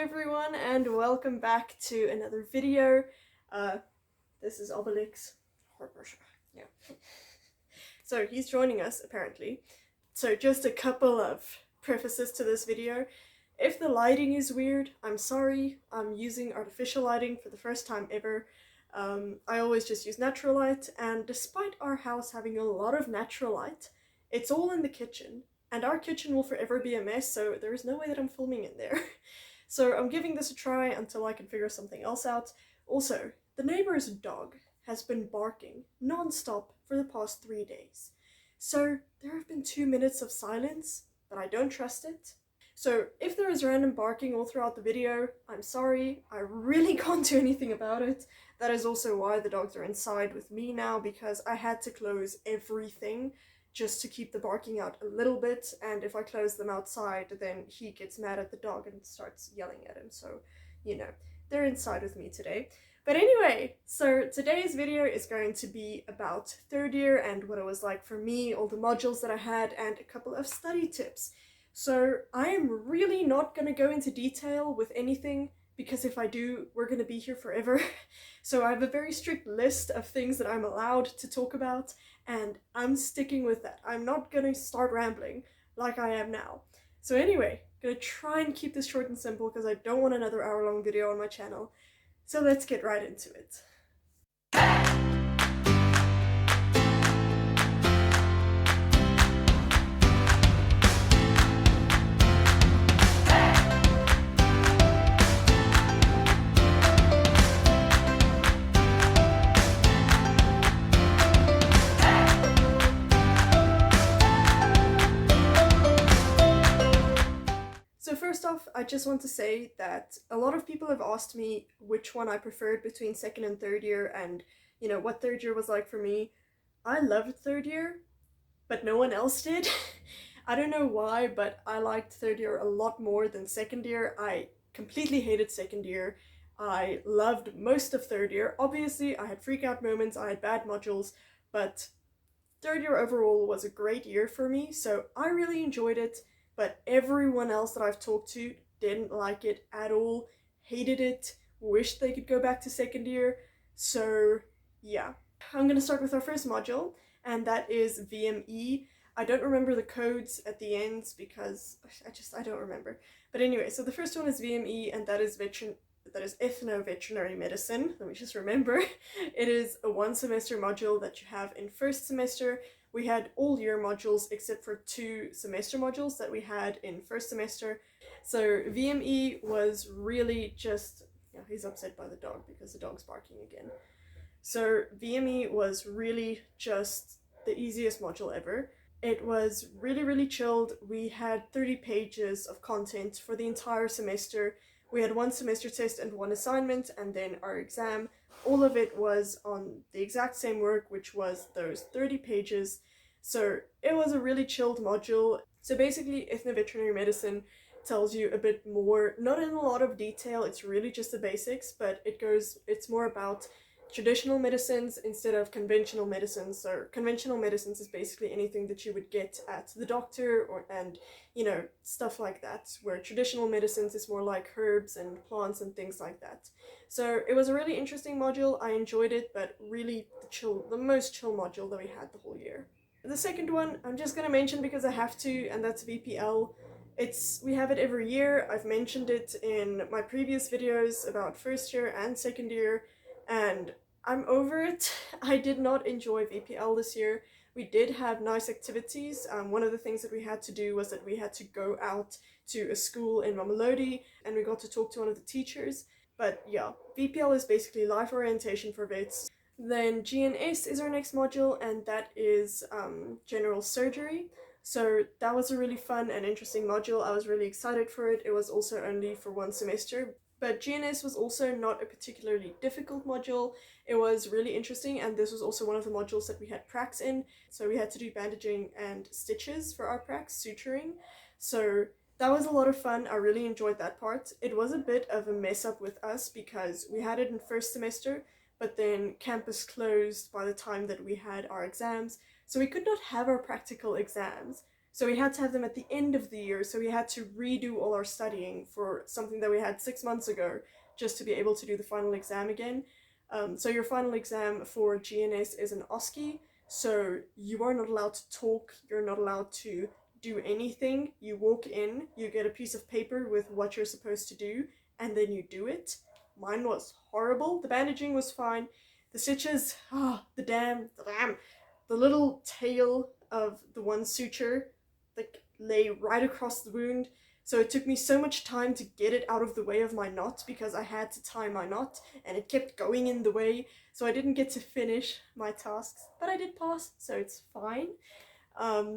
everyone, and welcome back to another video. This is Obelix. Yeah. So he's joining us apparently. So just a couple of prefaces to this video. If the lighting is weird, I'm sorry. I'm using artificial lighting for the first time ever. I always just use natural light, and despite our house having a lot of natural light, it's all in the kitchen. And our kitchen will forever be a mess, so there is no way that I'm filming in there. So I'm giving this a try until I can figure something else out. Also, the neighbor's dog has been barking non-stop for the past 3 days. So there have been 2 minutes of silence, but I don't trust it. So if there is random barking all throughout the video, I'm sorry, I really can't do anything about it. That is also why the dogs are inside with me now, because I had to close everything just to keep the barking out a little bit, and if I close them outside, then he gets mad at the dog and starts yelling at him, so, you know, they're inside with me today. But anyway, so today's video is going to be about third year and what it was like for me, all the modules that I had, and a couple of study tips. So I am really not going to go into detail with anything, because if I do, we're going to be here forever. So I have a very strict list of things that I'm allowed to talk about, and I'm sticking with that. I'm not going to start rambling like I am now. So anyway, I'm going to try and keep this short and simple because I don't want another hour-long video on my channel. So let's get right into it. So first off, I just want to say that a lot of people have asked me which one I preferred between second and third year, and you know, what third year was like for me. I loved third year, but no one else did. I don't know why, but I liked third year a lot more than second year. I completely hated second year. I loved most of third year. Obviously, I had freak out moments, I had bad modules, but third year overall was a great year for me, so I really enjoyed it. But everyone else that I've talked to didn't like it at all, hated it, wished they could go back to second year. So yeah, I'm gonna start with our first module, and that is VME. I don't remember the codes at the ends because I don't remember. But anyway, so the first one is VME, and that is ethno-veterinary medicine. Let me just remember. It is a 1 semester module that you have in first semester. We had all year modules except for 2 semester modules that we had in first semester. So VME was really just, yeah, he's upset by the dog because the dog's barking again. So VME was really just the easiest module ever. It was really chilled. We had 30 pages of content for the entire semester. We had 1 semester test and 1 assignment, and then our exam. All of it was on the exact same work, which was those 30 pages. So it was a really chilled module. So basically, ethno-veterinary medicine tells you a bit more, not in a lot of detail, it's really just the basics, but it's more about traditional medicines instead of conventional medicines. So conventional medicines is basically anything that you would get at the doctor, and you know, stuff like that, where traditional medicines is more like herbs and plants and things like that. So it was a really interesting module. I enjoyed it, but really the most chill module that we had the whole year. The second one I'm just gonna mention because I have to, and that's VPL. We have it every year. I've mentioned it in my previous videos about first year and second year, and I'm over it. I did not enjoy VPL this year. We did have nice activities. One of the things that we had to do was that we had to go out to a school in Mamelodi, and we got to talk to one of the teachers. But yeah, VPL is basically life orientation for vets. Then GNS is our next module, and that is general surgery. So that was a really fun and interesting module. I was really excited for it. It was also only for 1 semester. But GNS was also not a particularly difficult module. It was really interesting, and this was also one of the modules that we had pracs in. So we had to do bandaging and stitches for our pracs, suturing. So that was a lot of fun. I really enjoyed that part. It was a bit of a mess up with us because we had it in first semester, but then campus closed by the time that we had our exams. So we could not have our practical exams. So we had to have them at the end of the year, so we had to redo all our studying for something that we had 6 months ago just to be able to do the final exam again. So your final exam for GNS is an OSCE, so you are not allowed to talk, you're not allowed to do anything. You walk in, you get a piece of paper with what you're supposed to do, and then you do it. Mine was horrible. The bandaging was fine. The stitches, the little tail of the one suture, like, lay right across the wound. So it took me so much time to get it out of the way of my knot because I had to tie my knot and it kept going in the way. So I didn't get to finish my tasks, but I did pass, so it's fine.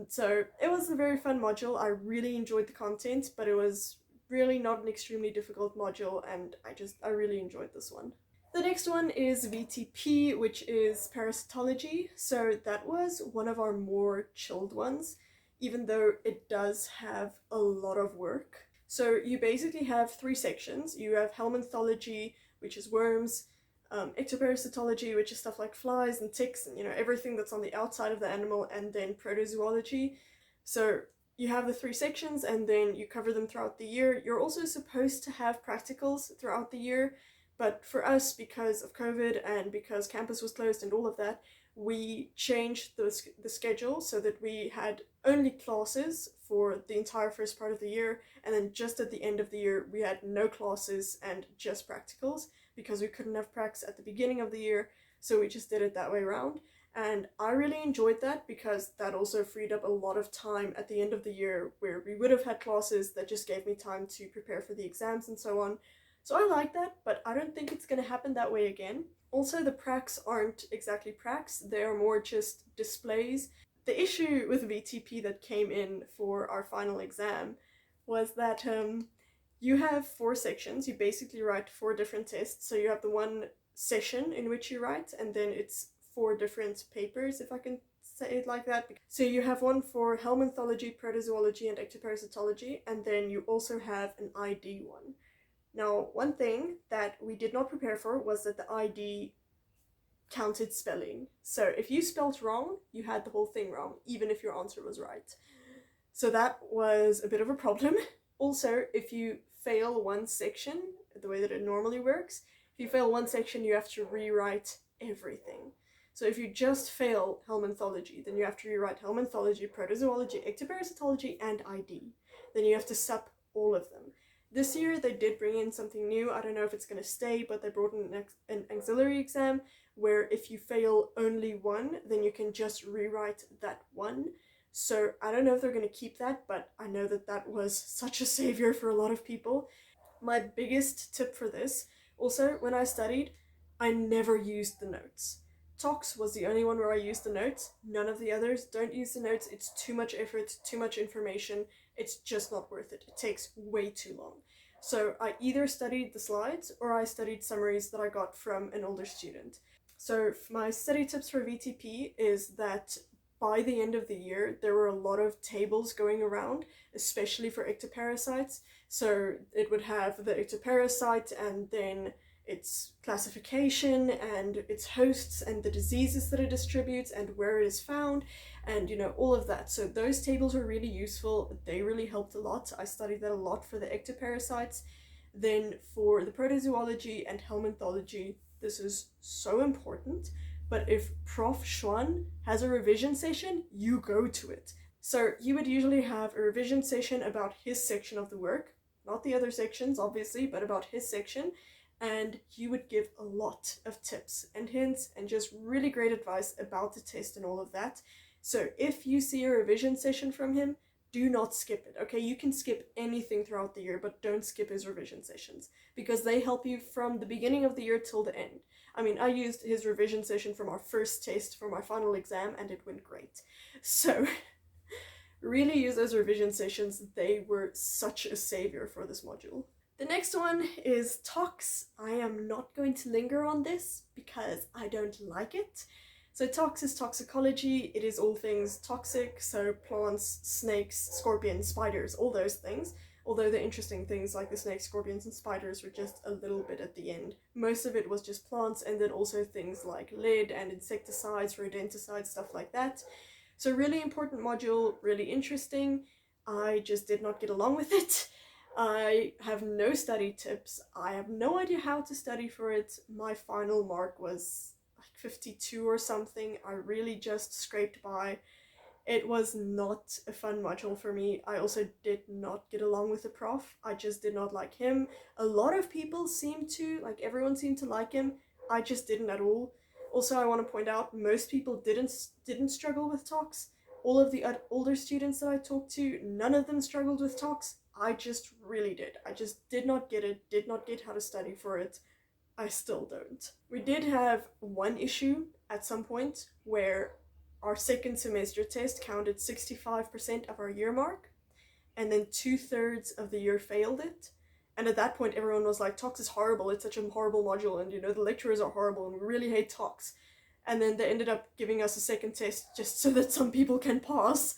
So it was a very fun module. I really enjoyed the content, but it was really not an extremely difficult module, and I really enjoyed this one. The next one is VTP, which is Parasitology. So that was one of our more chilled ones, even though it does have a lot of work. So you basically have 3 sections. You have Helminthology, which is worms, ectoparasitology, which is stuff like flies and ticks and everything that's on the outside of the animal, and then protozoology. So you have the 3 sections and then you cover them throughout the year. You're also supposed to have practicals throughout the year, but for us, because of COVID and because campus was closed and all of that, we changed the schedule so that we had only classes for the entire first part of the year, and then just at the end of the year we had no classes and just practicals because we couldn't have pracs at the beginning of the year, so we just did it that way around. And I really enjoyed that because that also freed up a lot of time at the end of the year where we would have had classes that just gave me time to prepare for the exams and so on. So I like that, but I don't think it's going to happen that way again. Also, the pracs aren't exactly pracs, they are more just displays. The issue with VTP that came in for our final exam was that you have 4 sections. You basically write 4 different tests. So you have the one session in which you write, and then it's 4 different papers, if I can say it like that. So you have one for Helminthology, protozoology, and ectoparasitology, and then you also have an ID one. Now, one thing that we did not prepare for was that the ID counted spelling. So if you spelt wrong, you had the whole thing wrong, even if your answer was right. So that was a bit of a problem. Also, if you fail one section, the way that it normally works, if you fail one section, you have to rewrite everything. So if you just fail Helminthology, then you have to rewrite Helminthology, protozoology, ectoparasitology, and ID. Then you have to sup all of them. This year they did bring in something new. I don't know if it's going to stay, but they brought in an auxiliary exam where if you fail only one, then you can just rewrite that one. So I don't know if they're going to keep that, but I know that that was such a savior for a lot of people. My biggest tip for this, also when I studied, I never used the notes. Tox was the only one where I used the notes. None of the others. Don't use the notes. It's too much effort, too much information. It's just not worth it. It takes way too long. So I either studied the slides or I studied summaries that I got from an older student. So my study tips for VTP is that by the end of the year, there were a lot of tables going around, especially for ectoparasites. So it would have the ectoparasite and then its classification and its hosts and the diseases that it distributes and where it is found and all of that. So those tables were really useful. They really helped a lot. I studied that a lot for the ectoparasites. Then for the protozoology and helminthology, this is so important. But if Prof. Schwan has a revision session, you go to it. So you would usually have a revision session about his section of the work, not the other sections obviously, but about his section, and he would give a lot of tips and hints and just really great advice about the test and all of that. So if you see a revision session from him, do not skip it, okay? You can skip anything throughout the year, but don't skip his revision sessions because they help you from the beginning of the year till the end. I mean, I used his revision session from our first test for my final exam and it went great. So really use those revision sessions. They were such a savior for this module. The next one is Tox. I am not going to linger on this because I don't like it. So Tox is toxicology. It is all things toxic, so plants, snakes, scorpions, spiders, all those things. Although the interesting things like the snakes, scorpions, and spiders were just a little bit at the end. Most of it was just plants, and then also things like lead and insecticides, rodenticides, stuff like that. So really important module, really interesting. I just did not get along with it. I have no study tips. I have no idea how to study for it. My final mark was like 52 or something. I really just scraped by. It was not a fun module for me. I also did not get along with the prof. I just did not like him. A lot of people seemed to, like everyone seemed to like him. I just didn't at all. Also, I want to point out most people didn't struggle with tox. All of the older students that I talked to, none of them struggled with tox. I just really did. I just did not get it, did not get how to study for it. I still don't. We did have one issue at some point where our second semester test counted 65% of our year mark, and then 2/3 of the year failed it. And at that point, everyone was like, Tox is horrible, it's such a horrible module, and the lecturers are horrible, and we really hate Tox. And then they ended up giving us a second test just so that some people can pass.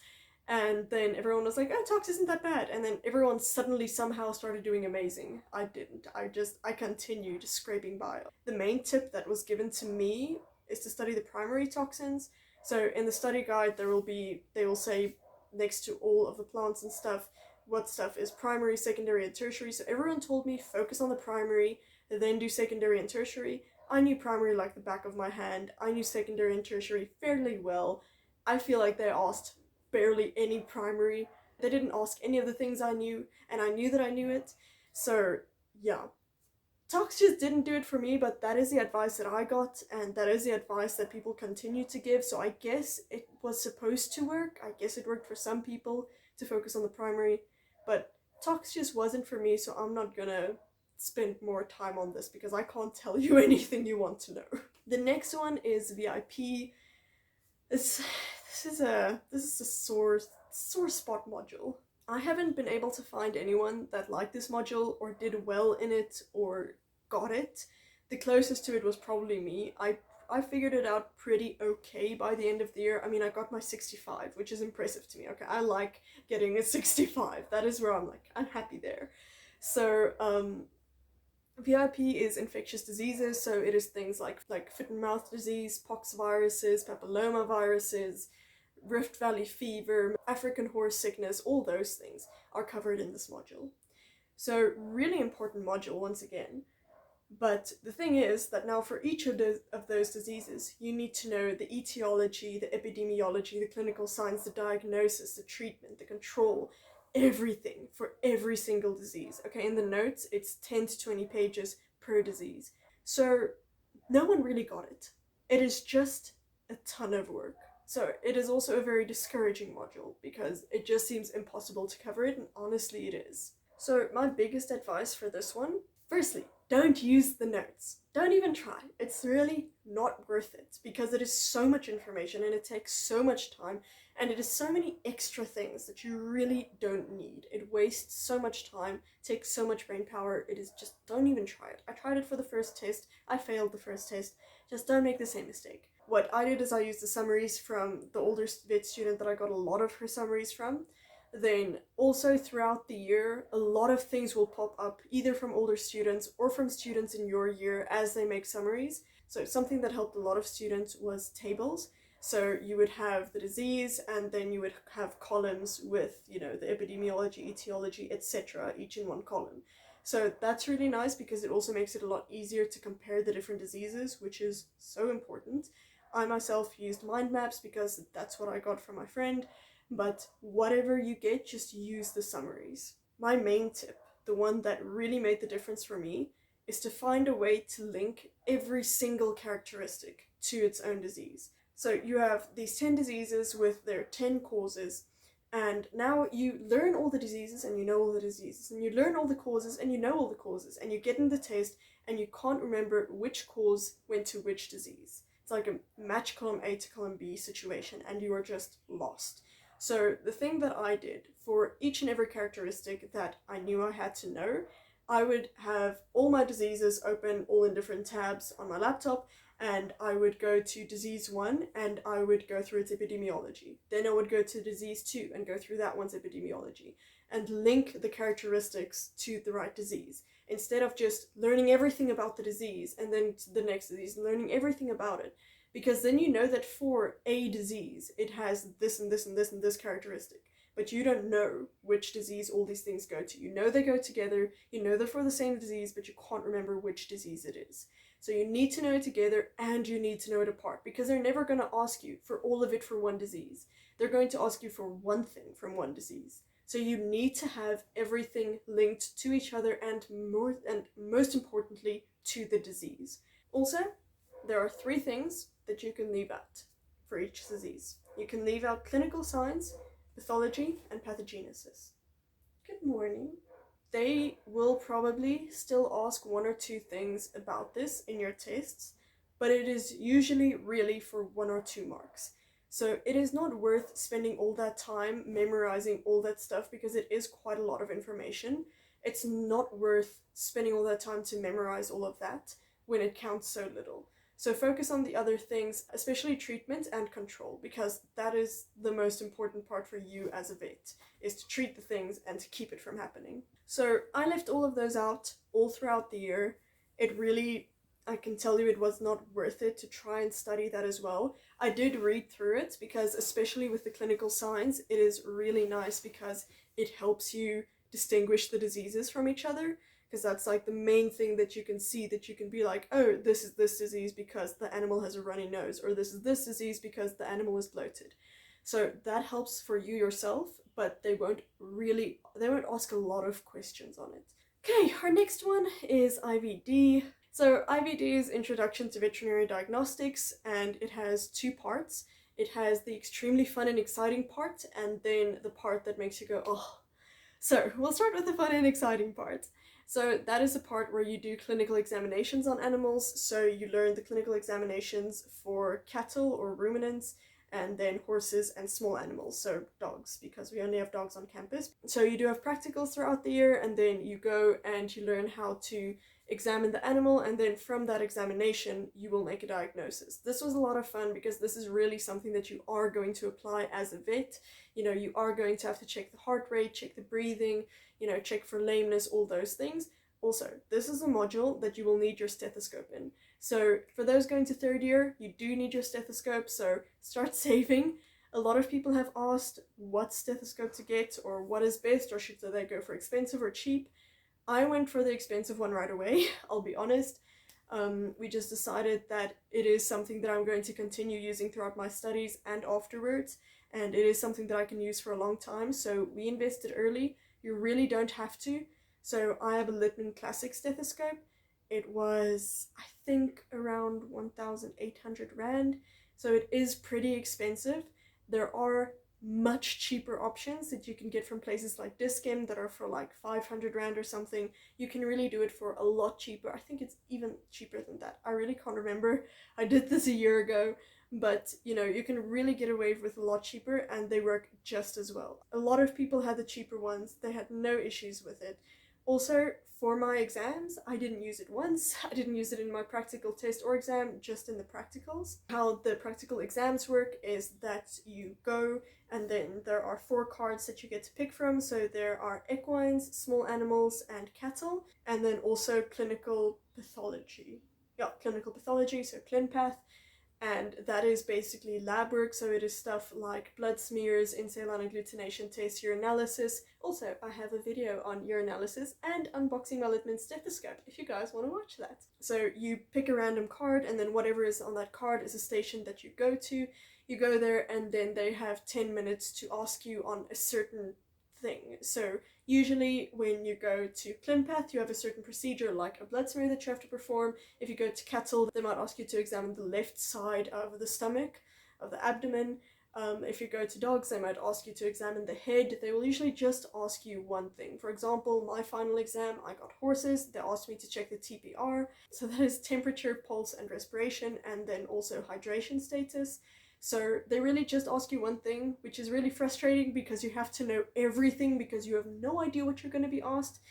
And then everyone was like, oh, Tox isn't that bad. And then everyone suddenly somehow started doing amazing. I didn't. I continued scraping by. The main tip that was given to me is to study the primary toxins. So in the study guide, they will say next to all of the plants and stuff, what stuff is primary, secondary, and tertiary. So everyone told me focus on the primary, then do secondary and tertiary. I knew primary like the back of my hand. I knew secondary and tertiary fairly well. I feel like they asked barely any primary. They didn't ask any of the things I knew, and I knew that I knew it. So, yeah. Tox just didn't do it for me, but that is the advice that I got, and that is the advice that people continue to give. So I guess it was supposed to work. I guess it worked for some people to focus on the primary, but Tox just wasn't for me, so I'm not gonna spend more time on this because I can't tell you anything you want to know. The next one is VIP. This is a sore spot module. I haven't been able to find anyone that liked this module or did well in it or got it. The closest to it was probably me. I figured it out pretty okay by the end of the year. I mean, I got my 65, which is impressive to me. Okay, I like getting a 65. That is where I'm happy there. So, VIP is infectious diseases, so it is things like foot and mouth disease, pox viruses, papillomaviruses, Rift Valley fever, African horse sickness, all those things are covered in this module. So really important module once again. But the thing is that now for each of those diseases, you need to know the etiology, the epidemiology, the clinical signs, the diagnosis, the treatment, the control, everything for every single disease. Okay, in the notes, it's 10 to 20 pages per disease. So no one really got it. It is just a ton of work. So it is also a very discouraging module because it just seems impossible to cover it, and honestly it is. So my biggest advice for this one, firstly, don't use the notes. Don't even try. It's really not worth it because it is so much information and it takes so much time and it is so many extra things that you really don't need. It wastes so much time, takes so much brain power. It is just, don't even try it. I tried it for the first test. I failed the first test. Just don't make the same mistake. What I did is I used the summaries from the older vet student that I got a lot of her summaries from. Then also throughout the year, a lot of things will pop up either from older students or from students in your year as they make summaries. So something that helped a lot of students was tables. So you would have the disease and then you would have columns with, the epidemiology, etiology, etc., each in one column. So that's really nice because it also makes it a lot easier to compare the different diseases, which is so important. I myself used mind maps because that's what I got from my friend, but whatever you get, just use the summaries. My main tip, the one that really made the difference for me, is to find a way to link every single characteristic to its own disease. So you have these 10 diseases with their 10 causes, and now you learn all the diseases and you know all the diseases, and you learn all the causes and you know all the causes, and you get in the test and you can't remember which cause went to which disease. It's like a match column A to column B situation and you are just lost. So the thing that I did for each and every characteristic that I knew I had to know, I would have all my diseases open all in different tabs on my laptop, and I would go to disease 1 and I would go through its epidemiology. Then I would go to disease 2 and go through that one's epidemiology and link the characteristics to the right disease, instead of just learning everything about the disease and then to the next disease and learning everything about it. because then you know that for a disease it has this and this and this and this characteristic, but you don't know which disease all these things go to. You know they go together, you know they're for the same disease, but you can't remember which disease it is. So you need to know it together and you need to know it apart, because they're never going to ask you for all of it for one disease. They're going to ask you for one thing from one disease. So you need to have everything linked to each other and most importantly to the disease. Also, there are 3 things that you can leave out for each disease. You can leave out clinical signs, pathology, and pathogenesis. Good morning. They will probably still ask 1 or 2 things about this in your tests, but it is usually really for 1 or 2 marks. So it is not worth spending all that time memorizing all that stuff, because it is quite a lot of information. It's not worth spending all that time to memorize all of that when it counts so little. So focus on the other things, especially treatment and control, because that is the most important part for you as a vet, is to treat the things and to keep it from happening. So I left all of those out all throughout the year. It really, I can tell you, it was not worth it to try and study that as well. I did read through it because, especially with the clinical signs, it is really nice because it helps you distinguish the diseases from each other, because that's like the main thing that you can see, that you can be like, oh, this is this disease because the animal has a runny nose, or this is this disease because the animal is bloated. So that helps for you yourself, but they won't ask a lot of questions on it. Okay, our next one is IVD. So IVD is Introduction to Veterinary Diagnostics, and it has 2 parts. It has the extremely fun and exciting part, and then the part that makes you go, oh. So we'll start with the fun and exciting part. So that is a part where you do clinical examinations on animals. So you learn the clinical examinations for cattle or ruminants, and then horses and small animals, so dogs, because we only have dogs on campus. So you do have practicals throughout the year, and then you go and you learn how to examine the animal, and then from that examination you will make a diagnosis. This was a lot of fun because this is really something that you are going to apply as a vet. You know, you are going to have to check the heart rate, check the breathing, you know, check for lameness, all those things. Also, this is a module that you will need your stethoscope in. So for those going to 3rd year, you do need your stethoscope, so start saving. A lot of people have asked what stethoscope to get or what is best, or should they go for expensive or cheap. I went for the expensive one right away, I'll be honest. We just decided that it is something that I'm going to continue using throughout my studies and afterwards, and it is something that I can use for a long time, so we invested early. You really don't have to. So I have a Littman Classic stethoscope. It was, I think, around 1,800 Rand, so it is pretty expensive. There are much cheaper options that you can get from places like Dischem that are for like 500 Rand or something. You can really do it for a lot cheaper. I think it's even cheaper than that. I really can't remember. I did this a year ago, but you know, you can really get away with a lot cheaper and they work just as well. A lot of people had the cheaper ones. They had no issues with it. Also, for my exams, I didn't use it once. I didn't use it in my practical test or exam, just in the practicals. How the practical exams work is that you go and then there are 4 cards that you get to pick from. So there are equines, small animals, and cattle, and then also clinical pathology. Yeah, clinical pathology, so ClinPath. And that is basically lab work, so it is stuff like blood smears, insulin agglutination tests, urinalysis. Also, I have a video on urinalysis and unboxing my Littman stethoscope if you guys want to watch that. So you pick a random card, and then whatever is on that card is a station that you go to. You go there, and then they have 10 minutes to ask you on a certain thing. So usually when you go to ClinPath, you have a certain procedure like a blood smear that you have to perform. If you go to cattle, they might ask you to examine the left side of the stomach, of the abdomen. If you go to dogs, they might ask you to examine the head. They will usually just ask you one thing. For example, my final exam, I got horses. They asked me to check the TPR. So that is temperature, pulse, and respiration, and then also hydration status. So they really just ask you one thing, which is really frustrating because you have to know everything because you have no idea what you're going to be asked.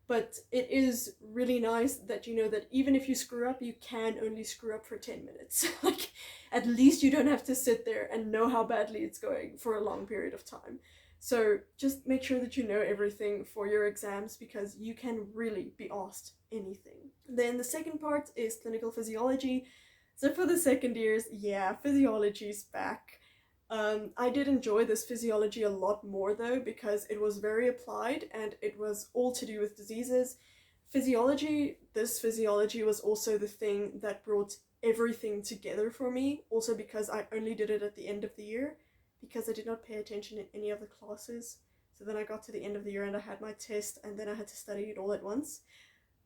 But it is really nice that you know that even if you screw up, you can only screw up for 10 minutes. Like, at least you don't have to sit there and know how badly it's going for a long period of time. So just make sure that you know everything for your exams because you can really be asked anything. Then the second part is clinical physiology. So for the second years, yeah, physiology's back. I did enjoy this physiology a lot more though because it was very applied and it was all to do with diseases. This physiology was also the thing that brought everything together for me, also because I only did it at the end of the year because I did not pay attention in any of the classes. So then I got to the end of the year and I had my test and then I had to study it all at once.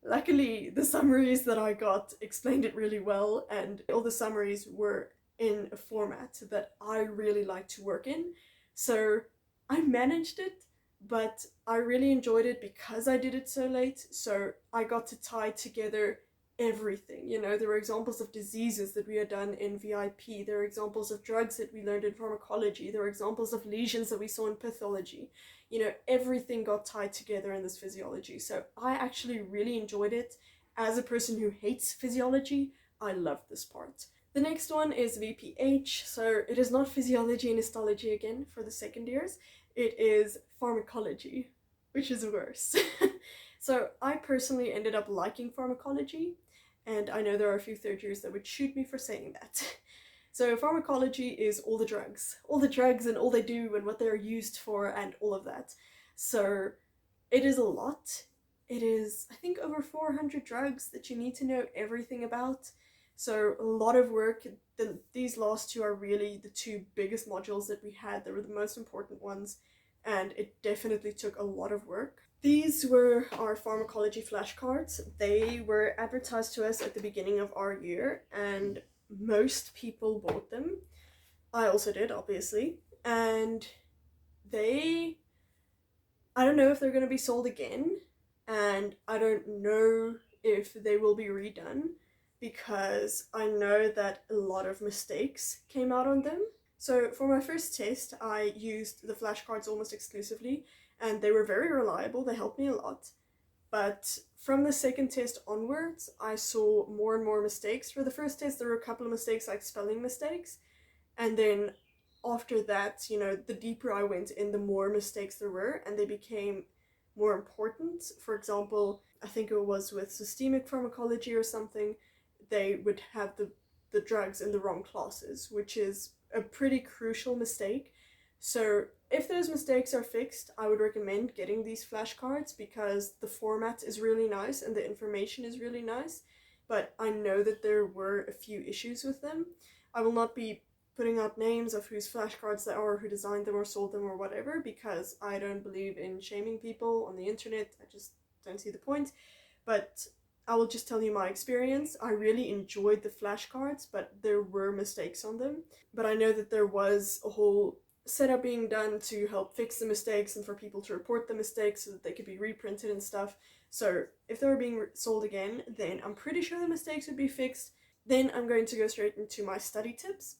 Luckily, the summaries that I got explained it really well, and all the summaries were in a format that I really like to work in. So I managed it, but I really enjoyed it because I did it so late. So I got to tie together everything. You know, there were examples of diseases that we had done in VIP, there were examples of drugs that we learned in pharmacology, there were examples of lesions that we saw in pathology. You know, everything got tied together in this physiology. So I actually really enjoyed it. As a person who hates physiology, I loved this part. The next one is VPH. So it is not physiology and histology again for the second years. It is pharmacology, which is worse. So I personally ended up liking pharmacology, and I know there are a few third years that would shoot me for saying that. So pharmacology is all the drugs and all they do and what they're used for and all of that. So it is a lot. It is, I think, over 400 drugs that you need to know everything about. So a lot of work. These last two are really the two biggest modules that we had. They were the most important ones, and it definitely took a lot of work. These were our pharmacology flashcards. They were advertised to us at the beginning of our year, and most people bought them. I also did, obviously. And they, I don't know if they're going to be sold again, and I don't know if they will be redone because I know that a lot of mistakes came out on them. So for my first test, I used the flashcards almost exclusively, and they were very reliable. They helped me a lot. But from the second test onwards, I saw more and more mistakes. For the first test, there were a couple of mistakes, like spelling mistakes. And then after that, you know, the deeper I went in, the more mistakes there were, and they became more important. For example, I think it was with systemic pharmacology or something, they would have the drugs in the wrong classes, which is a pretty crucial mistake. So if those mistakes are fixed, I would recommend getting these flashcards because the format is really nice and the information is really nice. But I know that there were a few issues with them. I will not be putting out names of whose flashcards they are, who designed them or sold them or whatever, because I don't believe in shaming people on the internet. I just don't see the point. But I will just tell you my experience. I really enjoyed the flashcards, but there were mistakes on them. But I know that there was a whole setup being done to help fix the mistakes and for people to report the mistakes so that they could be reprinted and stuff. So if they were being sold again, then I'm pretty sure the mistakes would be fixed. Then I'm going to go straight into my study tips.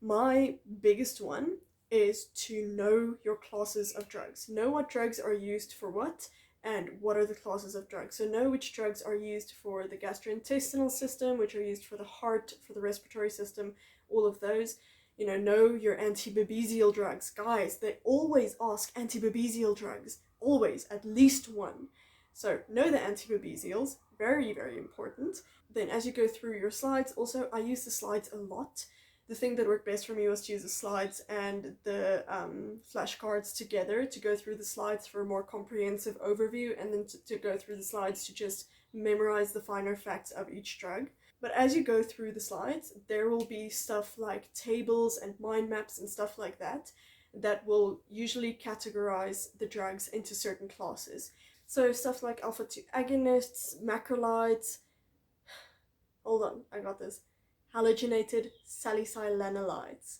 My biggest one is to know your classes of drugs. Know what drugs are used for what and what are the classes of drugs. So know which drugs are used for the gastrointestinal system, which are used for the heart, for the respiratory system, all of those. You know your antibabesioal drugs. Guys, they always ask antibabesioal drugs. Always, at least one. So know the antibabesials, very, very important. Then as you go through your slides, also I use the slides a lot. The thing that worked best for me was to use the slides and the flashcards together to go through the slides for a more comprehensive overview, and then to go through the slides to just memorize the finer facts of each drug. But as you go through the slides, there will be stuff like tables and mind maps and stuff like that that will usually categorize the drugs into certain classes. So stuff like alpha-2 agonists, macrolides, hold on, I got this, halogenated salicylanilides.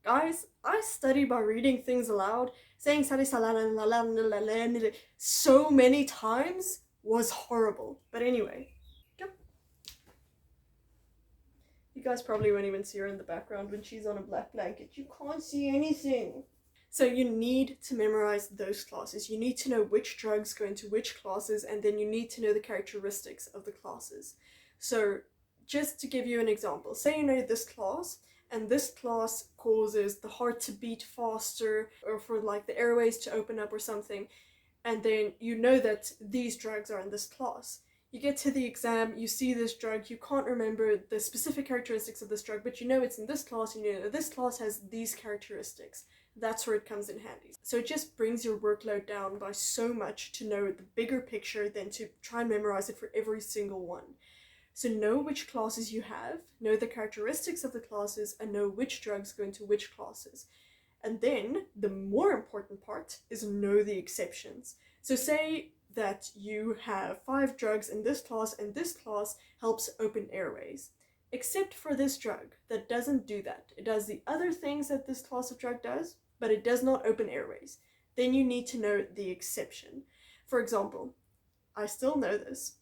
Guys, I study by reading things aloud. Saying salicylanilides so many times was horrible. But anyway, you guys probably won't even see her in the background when she's on a black blanket. You can't see anything. So you need to memorize those classes. You need to know which drugs go into which classes, and then you need to know the characteristics of the classes. So just to give you an example, say you know this class, and this class causes the heart to beat faster, or for like the airways to open up or something, and then you know that these drugs are in this class. You get to the exam, you see this drug, you can't remember the specific characteristics of this drug, but you know it's in this class, you know this class has these characteristics. That's where it comes in handy. So it just brings your workload down by so much to know the bigger picture than to try and memorize it for every single one. So know which classes you have, know the characteristics of the classes, and know which drugs go into which classes. And then the more important part is know the exceptions. So say that you have 5 drugs in this class and this class helps open airways. Except for this drug that doesn't do that. It does the other things that this class of drug does, but it does not open airways. Then you need to know the exception. For example, I still know this.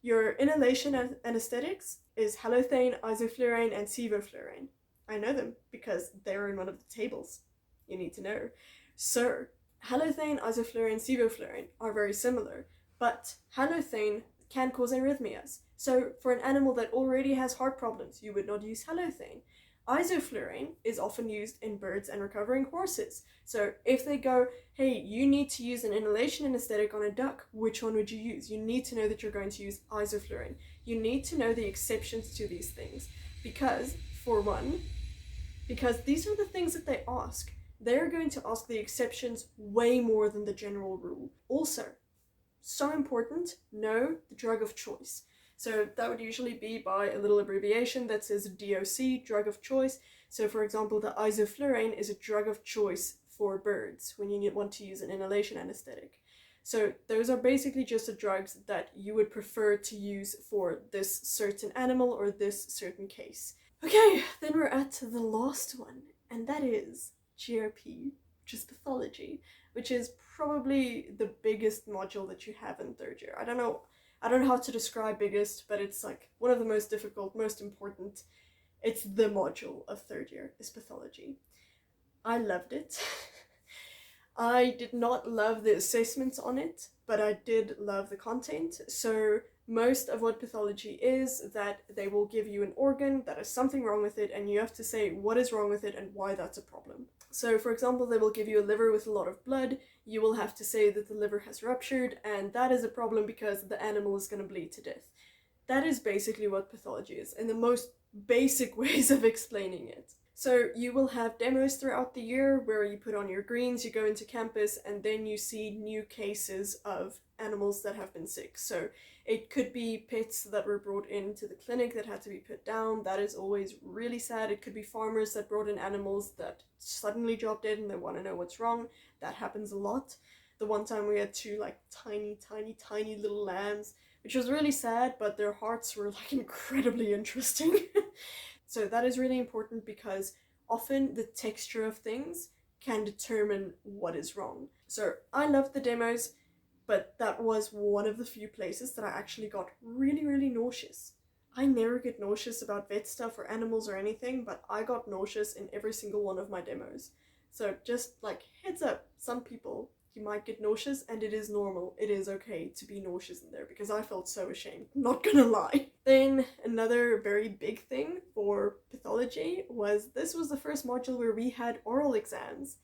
Your inhalation anesthetics is halothane, isoflurane, and sevoflurane. I know them because they're in one of the tables. You need to know. So, halothane, isoflurane, sevoflurane are very similar, but halothane can cause arrhythmias. So, for an animal that already has heart problems, you would not use halothane. Isoflurane is often used in birds and recovering horses. So if they go, hey, you need to use an inhalation anesthetic on a duck, which one would you use? You need to know that you're going to use isoflurane. You need to know the exceptions to these things because, for one, because these are the things that they ask. They're going to ask the exceptions way more than the general rule. Also, so important, know the drug of choice. So that would usually be by a little abbreviation that says DOC, drug of choice. So for example, the isoflurane is a drug of choice for birds when you want to use an inhalation anesthetic. So those are basically just the drugs that you would prefer to use for this certain animal or this certain case. Okay, then we're at the last one, and that is GRP, which is pathology, which is probably the biggest module that you have in 3rd year. I don't know how to describe biggest, but it's like one of the most difficult, most important. It's the module of 3rd year is pathology. I loved it. I did not love the assessments on it, but I did love the content. So most of what pathology is that they will give you an organ that has something wrong with it and you have to say what is wrong with it and why that's a problem. So for example, they will give you a liver with a lot of blood. You will have to say that the liver has ruptured and that is a problem because the animal is going to bleed to death. That is basically what pathology is in the most basic ways of explaining it. So you will have demos throughout the year where you put on your greens, you go into campus, and then you see new cases of animals that have been sick. So it could be pets that were brought into the clinic that had to be put down. That is always really sad. It could be farmers that brought in animals that suddenly dropped dead and they want to know what's wrong. That happens a lot. The one time we had 2 like tiny little lambs, which was really sad, but their hearts were like incredibly interesting. So that is really important because often the texture of things can determine what is wrong. So I loved the demos, but that was one of the few places that I actually got really nauseous. I never get nauseous about vet stuff or animals or anything, but I got nauseous in every single one of my demos. So just like heads up, some people, you might get nauseous and it is normal. It is okay to be nauseous in there because I felt so ashamed, not gonna lie. Then another very big thing for pathology was this was the first module where we had oral exams,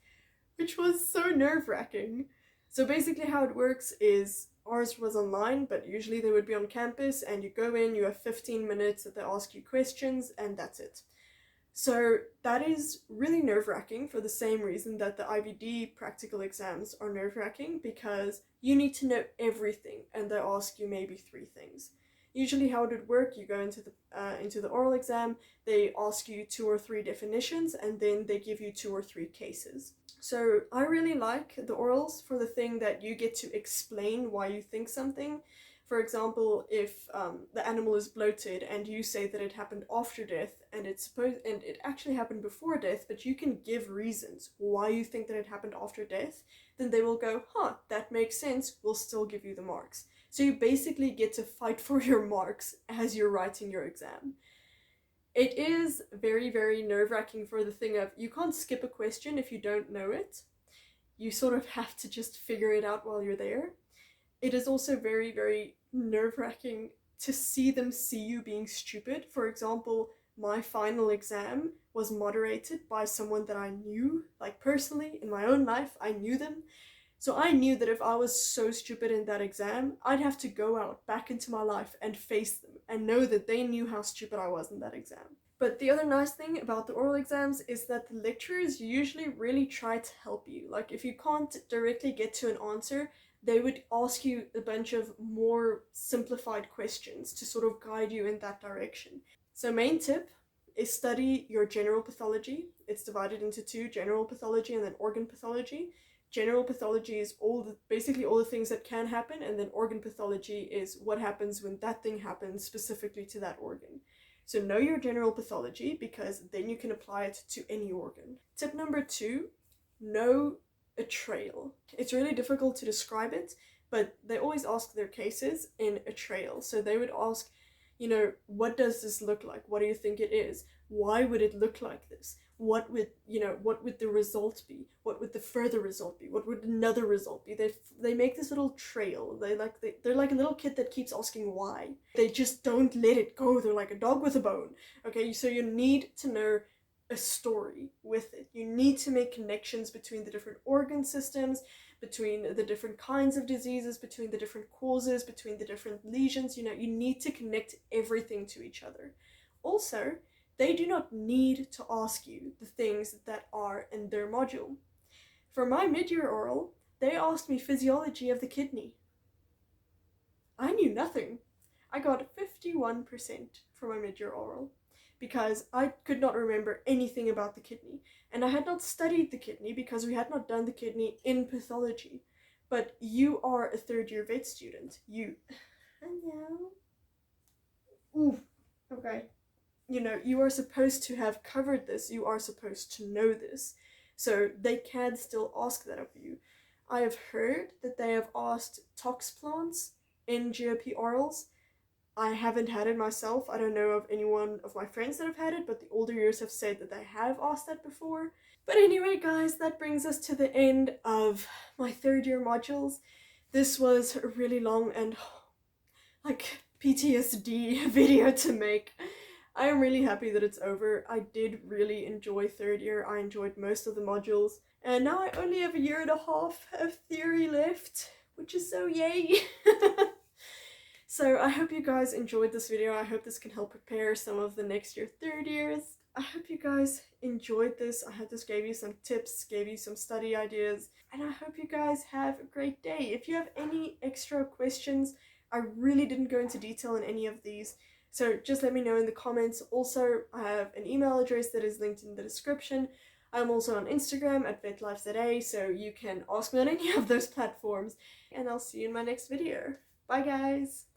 which was so nerve-wracking. So basically how it works is ours was online, but usually they would be on campus and you go in, you have 15 minutes that they ask you questions and that's it. So that is really nerve-wracking for the same reason that the IVD practical exams are nerve-wracking because you need to know everything and they ask you maybe 3 things. Usually how it would work, you go into the oral exam, they ask you 2 or 3 definitions and then they give you 2 or 3 cases. So I really like the orals for the thing that you get to explain why you think something. For example, if the animal is bloated and you say that it happened after death and it actually happened before death, but you can give reasons why you think that it happened after death, then they will go, that makes sense, we'll still give you the marks. So you basically get to fight for your marks as you're writing your exam. It is very nerve-wracking for the thing of you can't skip a question if you don't know it. You sort of have to just figure it out while you're there. It is also very nerve-wracking to see them see you being stupid. For example, my final exam was moderated by someone that I knew, like personally, in my own life, I knew them. So I knew that if I was so stupid in that exam, I'd have to go out back into my life and face them and know that they knew how stupid I was in that exam. But the other nice thing about the oral exams is that the lecturers usually really try to help you. Like, if you can't directly get to an answer, they would ask you a bunch of more simplified questions to sort of guide you in that direction. So, main tip is study your general pathology. It's divided into two: general pathology and then organ pathology. General pathology is basically all the things that can happen, and then organ pathology is what happens when that thing happens specifically to that organ. So know your general pathology, because then you can apply it to any organ. Tip number 2, know a trail. It's really difficult to describe it, but they always ask their cases in a trail. So they would ask, what does this look like? What do you think it is? Why would it look like this? What would the result be? What would the further result be? What would another result be? They make this little trail. They're like a little kid that keeps asking why. They just don't let it go. They're like a dog with a bone. Okay, so you need to know a story with it. You need to make connections between the different organ systems, between the different kinds of diseases, between the different causes, between the different lesions. You need to connect everything to each other. Also, they do not need to ask you the things that are in their module. For my mid-year oral, they asked me physiology of the kidney. I knew nothing. I got 51% for my mid-year oral because I could not remember anything about the kidney, and I had not studied the kidney because we had not done the kidney in pathology. But you are a third-year vet student. Hello? Ooh, okay. You are supposed to have covered this, you are supposed to know this, so they can still ask that of you. I have heard that they have asked tox plants in GOP orals. I haven't had it myself. I don't know of anyone of my friends that have had it, but the older years have said that they have asked that before. But anyway, guys, that brings us to the end of my third year modules. This was a really long and PTSD video to make. I am really happy that it's over. I did really enjoy third year. I enjoyed most of the modules. And now I only have a year and a half of theory left, which is so yay! So I hope you guys enjoyed this video. I hope this can help prepare some of the next year third years. I hope you guys enjoyed this. I hope this gave you some tips, gave you some study ideas, and I hope you guys have a great day. If you have any extra questions, I really didn't go into detail in any of these, so just let me know in the comments. Also, I have an email address that is linked in the description. I'm also on Instagram at VetLifeZA, so you can ask me on any of those platforms. And I'll see you in my next video. Bye guys!